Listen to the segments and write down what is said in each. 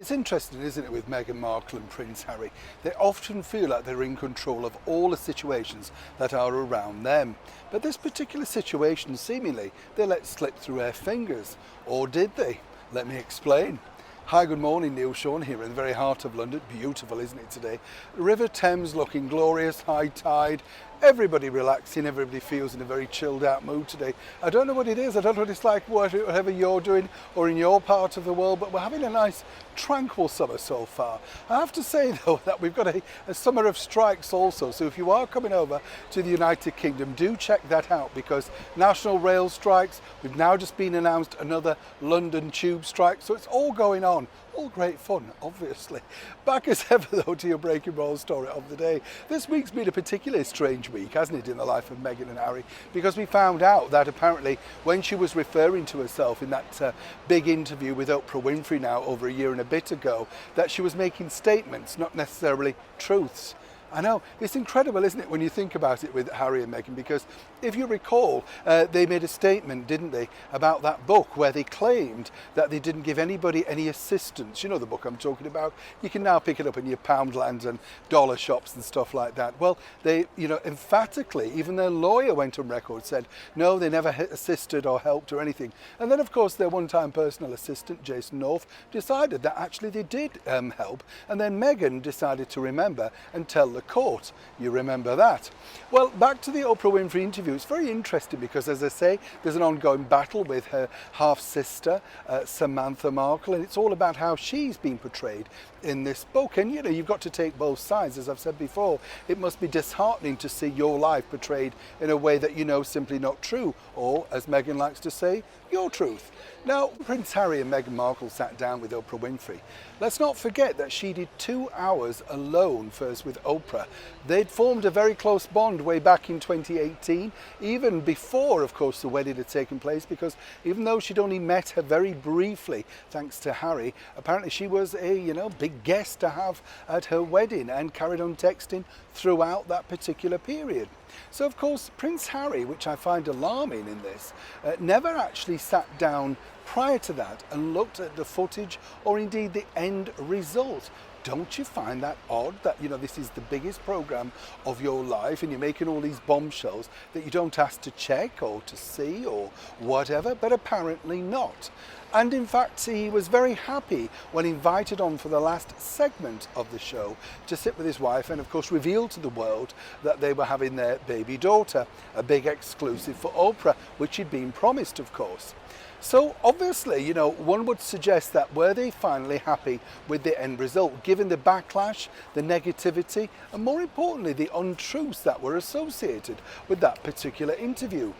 It's interesting, isn't it, with Meghan Markle and Prince Harry? They often feel like they're in control of all the situations that are around them. But this particular situation, seemingly, they let slip through their fingers. Or did they? Let me explain. Hi, good morning, Neil Sean here in the very heart of London. Beautiful, isn't it, today? River Thames looking glorious, high tide. Everybody relaxing, everybody feels in a very chilled out mood today. I don't know what it is, I don't know what it's like, whatever you're doing or in your part of the world, but we're having a nice tranquil summer so far. I have to say though that we've got a summer of strikes also, so if you are coming over to the United Kingdom, do check that out because national rail strikes, we've now just been announced another London tube strike, so it's all going on. All great fun, obviously. Back as ever though to your breaking roll story of the day. This week's been a particularly strange week, hasn't it, in the life of Meghan and Harry, because we found out that apparently when she was referring to herself in that big interview with Oprah Winfrey now over a year and a bit ago, that she was making statements, not necessarily truths. I know, it's incredible, isn't it, when you think about it with Harry and Meghan, because if you recall, they made a statement, didn't they, about that book where they claimed that they didn't give anybody any assistance. You know the book I'm talking about? You can now pick it up in your Poundlands and dollar shops and stuff like that. Well, they, emphatically, even their lawyer went on record, said, no, they never assisted or helped or anything. And then, of course, their one-time personal assistant, Jason North, decided that actually they did help. And then Meghan decided to remember and tell the court. You remember that? Well, back to the Oprah Winfrey interview. It's very interesting because, as I say, there's an ongoing battle with her half-sister, Samantha Markle, and it's all about how she's been portrayed in this book. And, you've got to take both sides. As I've said before, it must be disheartening to see your life portrayed in a way that simply not true, or, as Meghan likes to say, your truth. Now, Prince Harry and Meghan Markle sat down with Oprah Winfrey. Let's not forget that she did 2 hours alone first with Oprah. They'd formed a very close bond way back in 2018, even before, of course, the wedding had taken place, because even though she'd only met her very briefly, thanks to Harry, apparently she was a, big guest to have at her wedding and carried on texting throughout that particular period. So, of course, Prince Harry, which I find alarming in this, never actually sat down prior to that and looked at the footage or indeed the end result. Don't you find that odd that, this is the biggest program of your life and you're making all these bombshells that you don't ask to check or to see or whatever, but apparently not. And in fact, he was very happy when invited on for the last segment of the show to sit with his wife and, of course, reveal to the world that they were having their baby daughter, a big exclusive for Oprah, which he'd been promised, of course. So obviously, one would suggest that were they finally happy with the end result, given the backlash, the negativity, and more importantly, the untruths that were associated with that particular interview?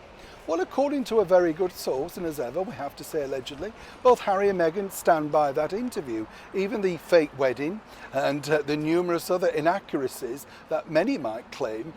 Well, according to a very good source, and as ever, we have to say allegedly, both Harry and Meghan stand by that interview. Even the fake wedding and the numerous other inaccuracies that many might claim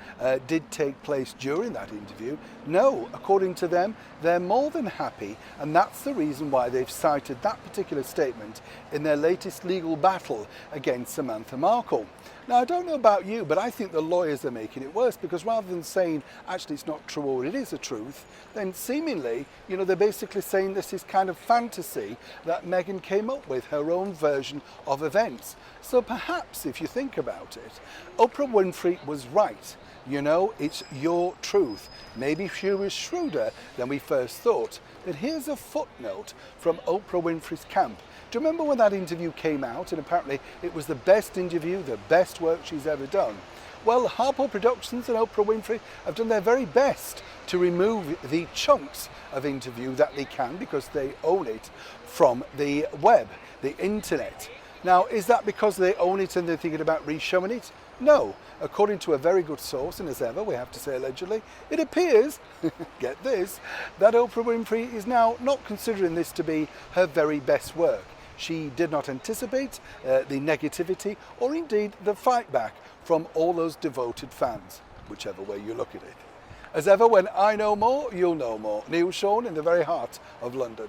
did take place during that interview. No, according to them, they're more than happy, and that's the reason why they've cited that particular statement in their latest legal battle against Samantha Markle. Now, I don't know about you, but I think the lawyers are making it worse, because rather than saying, actually, it's not true or it is a truth, then seemingly, they're basically saying this is kind of fantasy that Meghan came up with, her own version of events. So perhaps, if you think about it, Oprah Winfrey was right. It's your truth. Maybe she was shrewder than we first thought. But here's a footnote from Oprah Winfrey's camp. Do you remember when that interview came out and apparently it was the best interview, the best work she's ever done? Well, Harpo Productions and Oprah Winfrey have done their very best to remove the chunks of interview that they can, because they own it, from the web, the internet. Now, is that because they own it and they're thinking about re-showing it? No. According to a very good source, and as ever, we have to say allegedly, it appears, get this, that Oprah Winfrey is now not considering this to be her very best work. She did not anticipate the negativity or indeed the fight back from all those devoted fans, whichever way you look at it. As ever, when I know more, you'll know more. Neil Sean in the very heart of London.